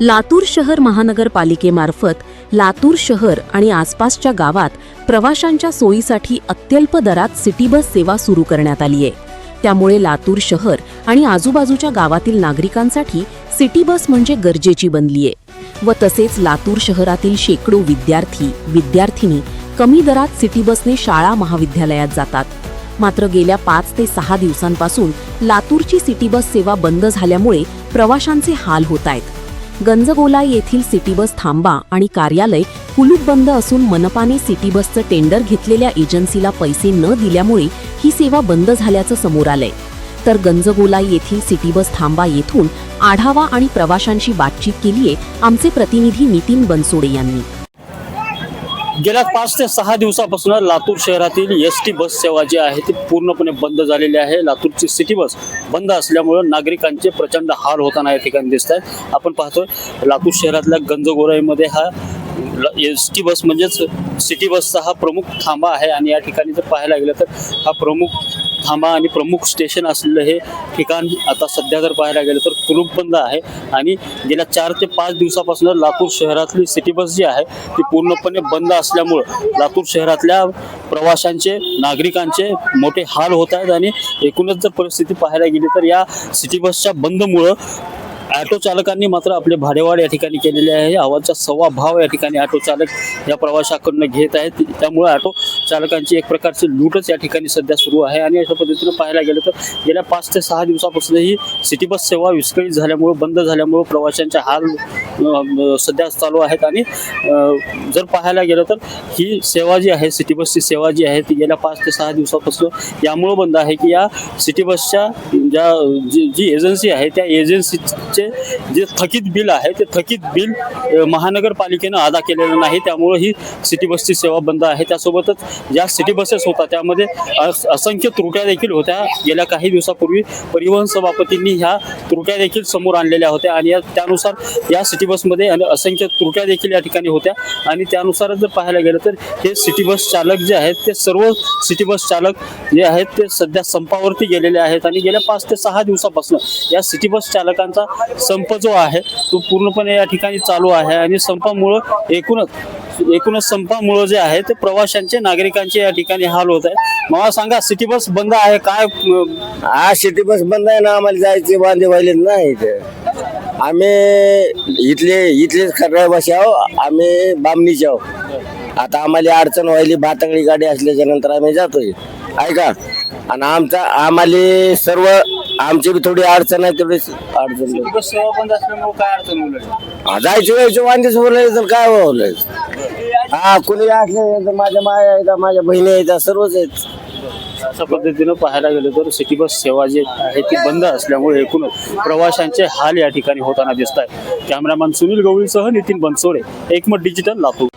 लातूर शहर महानगरपालिकेमार्फत लातूर शहर आणि आसपासच्या गावात प्रवाशांच्या सोयीसाठी अत्यल्प दरात सिटी बस सेवा सुरू करण्यात आली आहे। त्यामुळे लातूर शहर आणि आजूबाजूच्या गावातील नागरिकांसाठी सिटी बस म्हणजे गरजेची बनली आहे व तसेच लातूर शहरातील शेकडो विद्यार्थी कमी दरात सिटी बसने शाळा महाविद्यालयात जातात। मात्र गेल्या 5 ते 6 दिवसांपासून लातूरची सिटी बस सेवा बंद झाल्यामुळे प्रवाशांचे हाल होत आहेत। गंजगोलाई येथील सिटी बस थांबा आणि कार्यालय कुलूप बंद असून मनपाने सिटी बसचं टेंडर घेतलेल्या एजन्सीला पैसे न दिल्यामुळे ही सेवा बंद झाल्याचं समोर आलंय। तर गंजगोलाई येथील सिटी बस थांबा येथून आढावा आणि प्रवाशांशी बातचीत केलीये आमचे प्रतिनिधी नितीन बनसोडे यांनी। गेल्या 5 ते 6 दिवसापासून लातूर शहरातील एसटी बस सेवा जी आहे ती पूर्णपणे बंद झालेली आहे। लातूरची सिटी बस बंद असल्यामुळे नागरिकांचे प्रचंड हाल होताना या ठिकाणी दिसत आहेत। आपण पाहतोय लातूर शहरातल्या गंजगोलाईमध्ये हा एसटी बस म्हणजेच सिटी बसचा हा प्रमुख थांबा आहे आणि या ठिकाणी जर पाहायला गेलं तर हा प्रमुख थांबा आणि प्रमुख स्टेशन असलेलं हे ठिकाण आता सध्या जर पाहायला गेलं तर कुलूप बंद आहे आणि गेल्या 4 ते 5 दिवसापासून लातूर शहरातली सिटी बस जी आहे ती पूर्णपणे बंद असल्यामुळे लातूर शहरातल्या प्रवाशांचे नागरिकांचे मोठे हाल होत आहेत आणि एकूणच जर परिस्थिती पाहायला गेली तर या सिटी बसच्या बंदमुळे ऑटो चालकांनी मात्र आपले भाडेवाढ या ठिकाणी केलेले आहे। आवाजचा सव्वा भाव या ठिकाणी ऑटो चालक या प्रवाशाकडून घेत आहेत। त्यामुळे ऑटो चालकांची एक प्रकारची लूटच या ठिकाणी सध्या सुरू आहे आणि अशा पद्धतीने पाहायला गेलं तर गेल्या 5 ते 6 दिवसापासून ही सिटी बस सेवा विस्कळीत झाल्यामुळे बंद झाल्यामुळे प्रवाशांचे हाल सध्या चालू आहेत आणि जर पाहायला गेलं तर ही सेवा जी आहे सिटी बसची सेवा जी आहे ती गेल्या 5 ते 6 दिवसापासून यामुळे बंद आहे की या सिटी बसच्या जी एजन्सी आहे त्या एजन्सीचे जे थकीत बिल आहे ते थकीत बिल महानगरपालिकेनं अदा केलेलं नाही, त्यामुळे ही सिटी बसची सेवा बंद आहे। त्यासोबतच ज्या सिटी बसेस होत्या त्यामध्ये असंख्य त्रुट्या देखील होत्या। गेल्या काही दिवसापूर्वी परिवहन सभापतींनी ह्या त्रुट्या देखील समोर आणलेल्या होत्या आणि त्यानुसार या सिटी बसमध्ये असंख्य त्रुट्या देखील या ठिकाणी होत्या आणि त्यानुसार जर पाहायला गेलं तर हे सिटी बस चालक जे आहेत ते सर्व सिटी बस चालक जे आहेत ते सध्या संपावरती गेलेले आहेत आणि गेल्या 5 ते 6 दिवसापासून या सिटी बस चालकांचा संप जो आहे तो पूर्णपणे या ठिकाणी चालू आहे आणि संपामुळे एकूणच संपामुळे जे आहे ते प्रवाशांचे नागरिकांचे या ठिकाणी हाल होत आहे। मला सांगा सिटी बस बंद आहे काय? सिटी बस बंद आहे ना, आम्हाला जायचे वांदे व्हायले नाही। आम्ही इथलेच रहिवासी आहो, आम्ही बामणीचे आहो। आता आम्हाला अडचण व्हायली, भातंगडी गाडी असल्याच्या नंतर आम्ही जातोय ऐका आणि आम्हाला सर्व आमची बी थोडी अडचण आहे तेवढी अडचण। बस सेवा बंद असल्यामुळे काय अडचण होईल? जायचं वांदेच बोलायचं काय बोलायचं? कुणी असलं माझ्या माया आहेत, माझ्या बहिणी आहेत, सर्वच आहेत। अशा पद्धतीनं पाहायला गेलं तर सिटी बस सेवा जी आहे ती बंद असल्यामुळे एकूणच प्रवाशांचे हाल या ठिकाणी होताना दिसत आहे। कॅमेरामॅन सुनील गवळीसह नितीन बनसोडे, एकमत digital, Latur.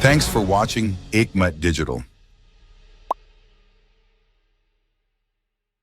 Thanks for watching Ekmat Digital.